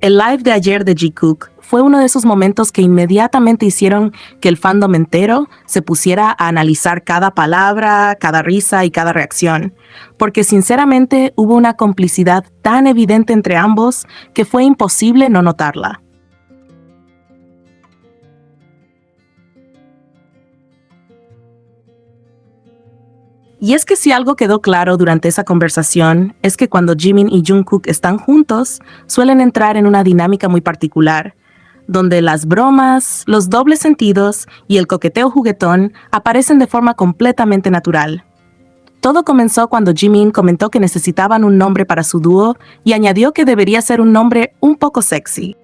El live de ayer de Jikook fue uno de esos momentos que inmediatamente hicieron que el fandom entero se pusiera a analizar cada palabra, cada risa y cada reacción, porque sinceramente hubo una complicidad tan evidente entre ambos que fue imposible no notarla. Y es que si algo quedó claro durante esa conversación es que cuando Jimin y Jungkook están juntos, suelen entrar en una dinámica muy particular, donde las bromas, los dobles sentidos y el coqueteo juguetón aparecen de forma completamente natural. Todo comenzó cuando Jimin comentó que necesitaban un nombre para su dúo y añadió que debería ser un nombre un poco sexy.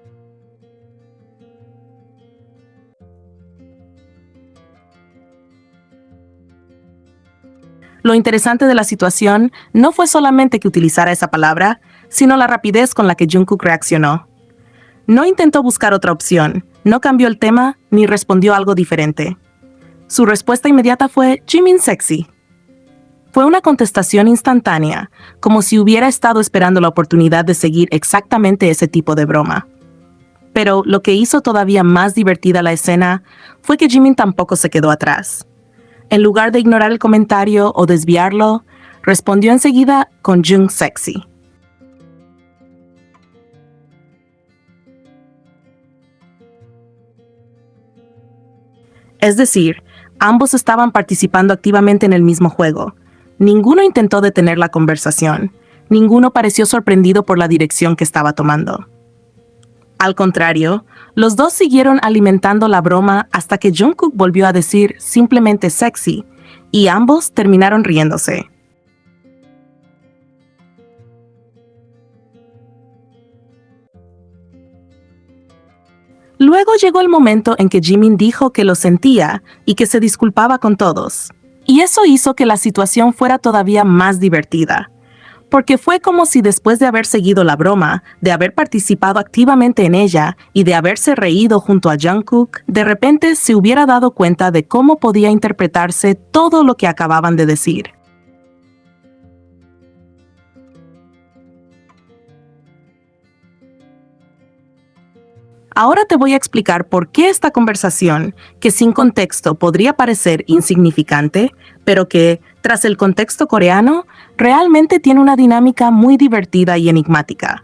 Lo interesante de la situación no fue solamente que utilizara esa palabra, sino la rapidez con la que Jungkook reaccionó. No intentó buscar otra opción, no cambió el tema ni respondió algo diferente. Su respuesta inmediata fue Jimin sexy. Fue una contestación instantánea, como si hubiera estado esperando la oportunidad de seguir exactamente ese tipo de broma. Pero lo que hizo todavía más divertida la escena fue que Jimin tampoco se quedó atrás. En lugar de ignorar el comentario o desviarlo, respondió enseguida con Jung sexy. Es decir, ambos estaban participando activamente en el mismo juego. Ninguno intentó detener la conversación. Ninguno pareció sorprendido por la dirección que estaba tomando. Al contrario, los dos siguieron alimentando la broma hasta que Jungkook volvió a decir simplemente sexy, y ambos terminaron riéndose. Luego llegó el momento en que Jimin dijo que lo sentía y que se disculpaba con todos. Y eso hizo que la situación fuera todavía más divertida. Porque fue como si después de haber seguido la broma, de haber participado activamente en ella y de haberse reído junto a Jungkook, de repente se hubiera dado cuenta de cómo podía interpretarse todo lo que acababan de decir. Ahora te voy a explicar por qué esta conversación, que sin contexto podría parecer insignificante, pero que, tras el contexto coreano, realmente tiene una dinámica muy divertida y enigmática.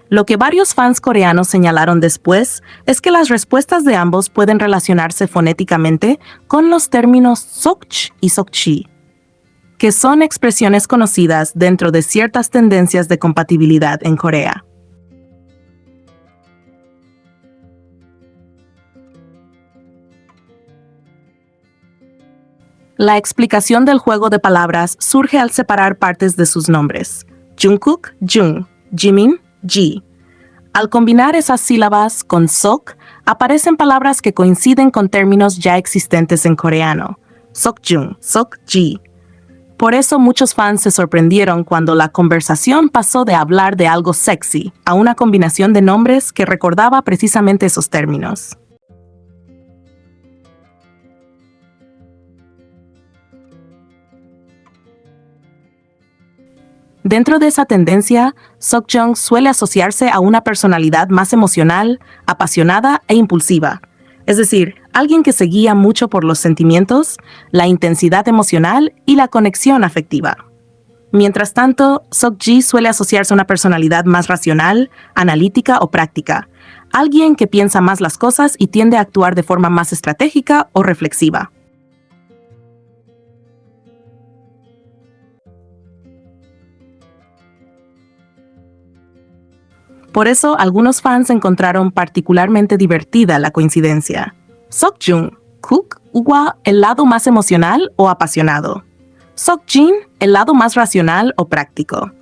Lo que varios fans coreanos señalaron después es que las respuestas de ambos pueden relacionarse fonéticamente con los términos sokch y sokchi, que son expresiones conocidas dentro de ciertas tendencias de compatibilidad en Corea. La explicación del juego de palabras surge al separar partes de sus nombres. Jungkook, Jung, Jimin, Ji. Al combinar esas sílabas con sok, aparecen palabras que coinciden con términos ya existentes en coreano. Sokjung, Sokji. Por eso muchos fans se sorprendieron cuando la conversación pasó de hablar de algo sexy a una combinación de nombres que recordaba precisamente esos términos. Dentro de esa tendencia, Sokjung suele asociarse a una personalidad más emocional, apasionada e impulsiva. Es decir, alguien que se guía mucho por los sentimientos, la intensidad emocional y la conexión afectiva. Mientras tanto, Sokji suele asociarse a una personalidad más racional, analítica o práctica. Alguien que piensa más las cosas y tiende a actuar de forma más estratégica o reflexiva. Por eso, algunos fans encontraron particularmente divertida la coincidencia. Sokjung, Kook, Uwa, el lado más emocional o apasionado. Sokjin, el lado más racional o práctico.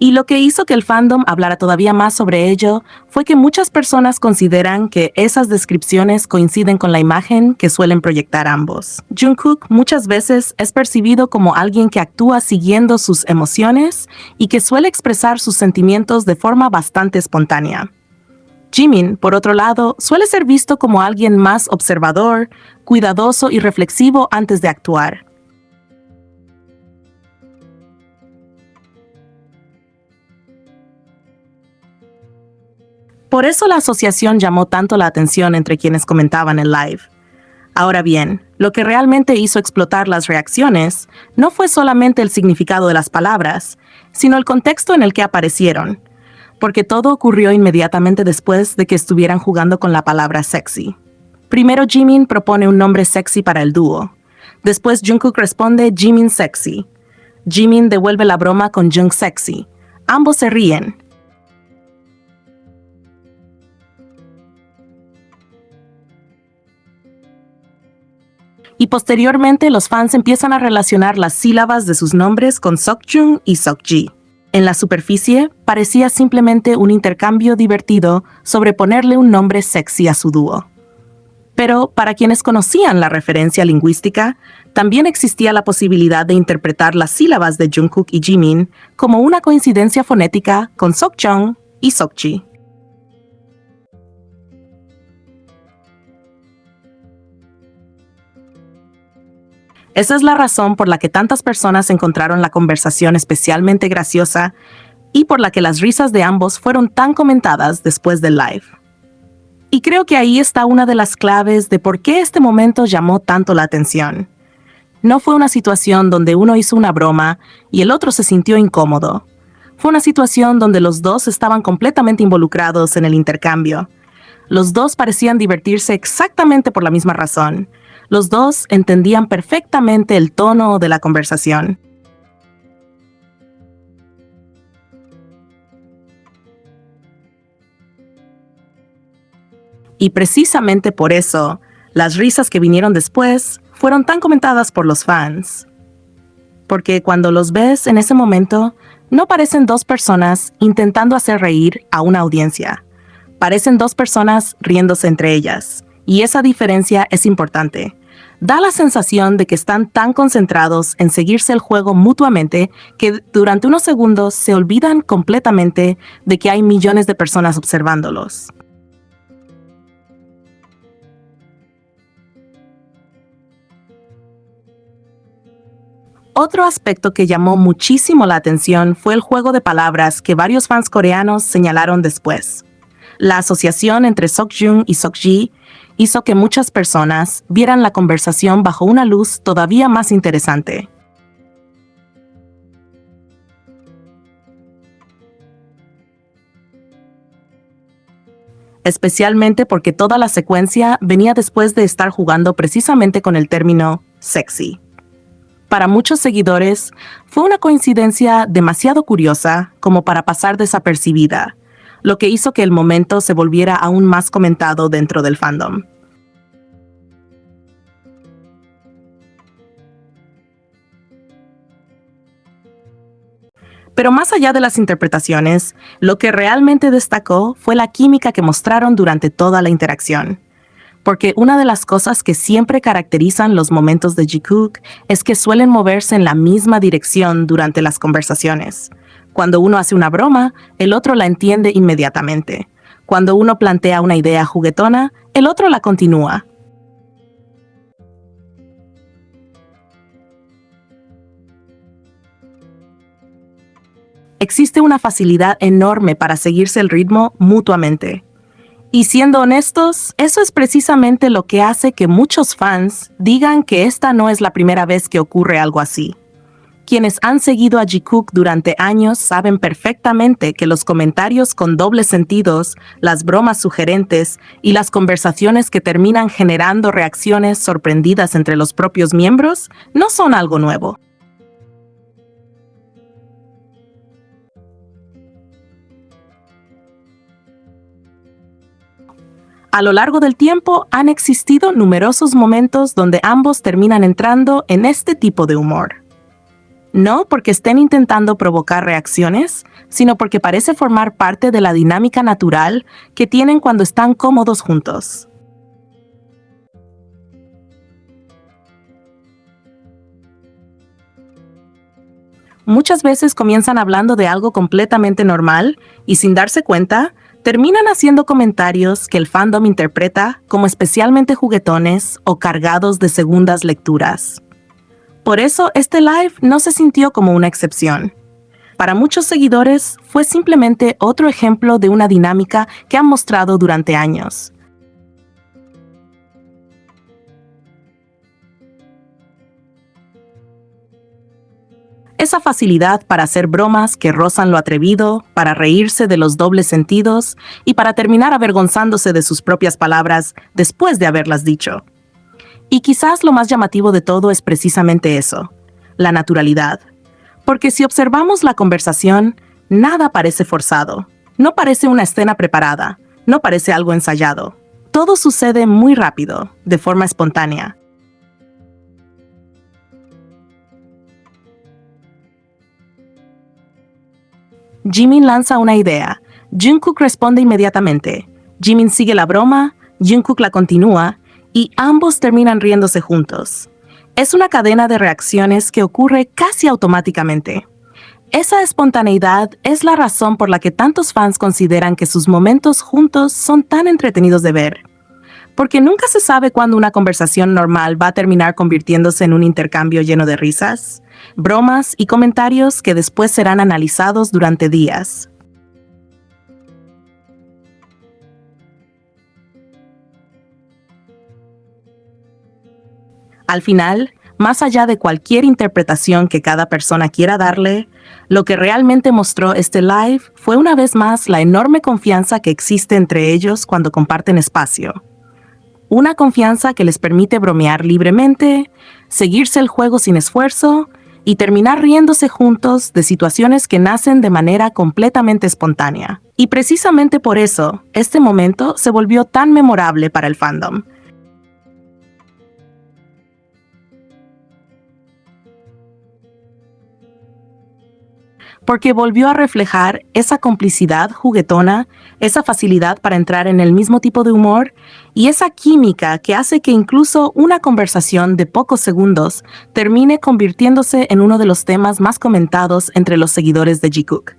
Y lo que hizo que el fandom hablara todavía más sobre ello fue que muchas personas consideran que esas descripciones coinciden con la imagen que suelen proyectar ambos. Jungkook muchas veces es percibido como alguien que actúa siguiendo sus emociones y que suele expresar sus sentimientos de forma bastante espontánea. Jimin, por otro lado, suele ser visto como alguien más observador, cuidadoso y reflexivo antes de actuar. Por eso la asociación llamó tanto la atención entre quienes comentaban el live. Ahora bien, lo que realmente hizo explotar las reacciones no fue solamente el significado de las palabras, sino el contexto en el que aparecieron, porque todo ocurrió inmediatamente después de que estuvieran jugando con la palabra sexy. Primero Jimin propone un nombre sexy para el dúo. Después Jungkook responde Jimin sexy. Jimin devuelve la broma con Jung sexy. Ambos se ríen. Y posteriormente los fans empiezan a relacionar las sílabas de sus nombres con Seokjung y Seokji. En la superficie, parecía simplemente un intercambio divertido sobre ponerle un nombre sexy a su dúo. Pero para quienes conocían la referencia lingüística, también existía la posibilidad de interpretar las sílabas de Jungkook y Jimin como una coincidencia fonética con Seokjung y Seokji. Esa es la razón por la que tantas personas encontraron la conversación especialmente graciosa y por la que las risas de ambos fueron tan comentadas después del live. Y creo que ahí está una de las claves de por qué este momento llamó tanto la atención. No fue una situación donde uno hizo una broma y el otro se sintió incómodo. Fue una situación donde los dos estaban completamente involucrados en el intercambio. Los dos parecían divertirse exactamente por la misma razón. Los dos entendían perfectamente el tono de la conversación. Y precisamente por eso, las risas que vinieron después fueron tan comentadas por los fans. Porque cuando los ves en ese momento, no parecen dos personas intentando hacer reír a una audiencia. Parecen dos personas riéndose entre ellas. Y esa diferencia es importante. Da la sensación de que están tan concentrados en seguirse el juego mutuamente que durante unos segundos se olvidan completamente de que hay millones de personas observándolos. Otro aspecto que llamó muchísimo la atención fue el juego de palabras que varios fans coreanos señalaron después. La asociación entre Seokjung y Seokji hizo que muchas personas vieran la conversación bajo una luz todavía más interesante. Especialmente porque toda la secuencia venía después de estar jugando precisamente con el término sexy. Para muchos seguidores, fue una coincidencia demasiado curiosa como para pasar desapercibida, lo que hizo que el momento se volviera aún más comentado dentro del fandom. Pero más allá de las interpretaciones, lo que realmente destacó fue la química que mostraron durante toda la interacción. Porque una de las cosas que siempre caracterizan los momentos de Jikook es que suelen moverse en la misma dirección durante las conversaciones. Cuando uno hace una broma, el otro la entiende inmediatamente. Cuando uno plantea una idea juguetona, el otro la continúa. Existe una facilidad enorme para seguirse el ritmo mutuamente. Y siendo honestos, eso es precisamente lo que hace que muchos fans digan que esta no es la primera vez que ocurre algo así. Quienes han seguido a Jikook durante años saben perfectamente que los comentarios con dobles sentidos, las bromas sugerentes y las conversaciones que terminan generando reacciones sorprendidas entre los propios miembros no son algo nuevo. A lo largo del tiempo han existido numerosos momentos donde ambos terminan entrando en este tipo de humor. No porque estén intentando provocar reacciones, sino porque parece formar parte de la dinámica natural que tienen cuando están cómodos juntos. Muchas veces comienzan hablando de algo completamente normal y sin darse cuenta, terminan haciendo comentarios que el fandom interpreta como especialmente juguetones o cargados de segundas lecturas. Por eso, este live no se sintió como una excepción. Para muchos seguidores, fue simplemente otro ejemplo de una dinámica que han mostrado durante años. Esa facilidad para hacer bromas que rozan lo atrevido, para reírse de los dobles sentidos y para terminar avergonzándose de sus propias palabras después de haberlas dicho. Y quizás lo más llamativo de todo es precisamente eso, la naturalidad. Porque si observamos la conversación, nada parece forzado, no parece una escena preparada, no parece algo ensayado. Todo sucede muy rápido, de forma espontánea. Jimin lanza una idea, Jungkook responde inmediatamente, Jimin sigue la broma, Jungkook la continúa, y ambos terminan riéndose juntos. Es una cadena de reacciones que ocurre casi automáticamente. Esa espontaneidad es la razón por la que tantos fans consideran que sus momentos juntos son tan entretenidos de ver. Porque nunca se sabe cuándo una conversación normal va a terminar convirtiéndose en un intercambio lleno de risas, bromas y comentarios que después serán analizados durante días. Al final, más allá de cualquier interpretación que cada persona quiera darle, lo que realmente mostró este live fue una vez más la enorme confianza que existe entre ellos cuando comparten espacio. Una confianza que les permite bromear libremente, seguirse el juego sin esfuerzo y terminar riéndose juntos de situaciones que nacen de manera completamente espontánea. Y precisamente por eso, este momento se volvió tan memorable para el fandom. Porque volvió a reflejar esa complicidad juguetona, esa facilidad para entrar en el mismo tipo de humor y esa química que hace que incluso una conversación de pocos segundos termine convirtiéndose en uno de los temas más comentados entre los seguidores de Jungkook.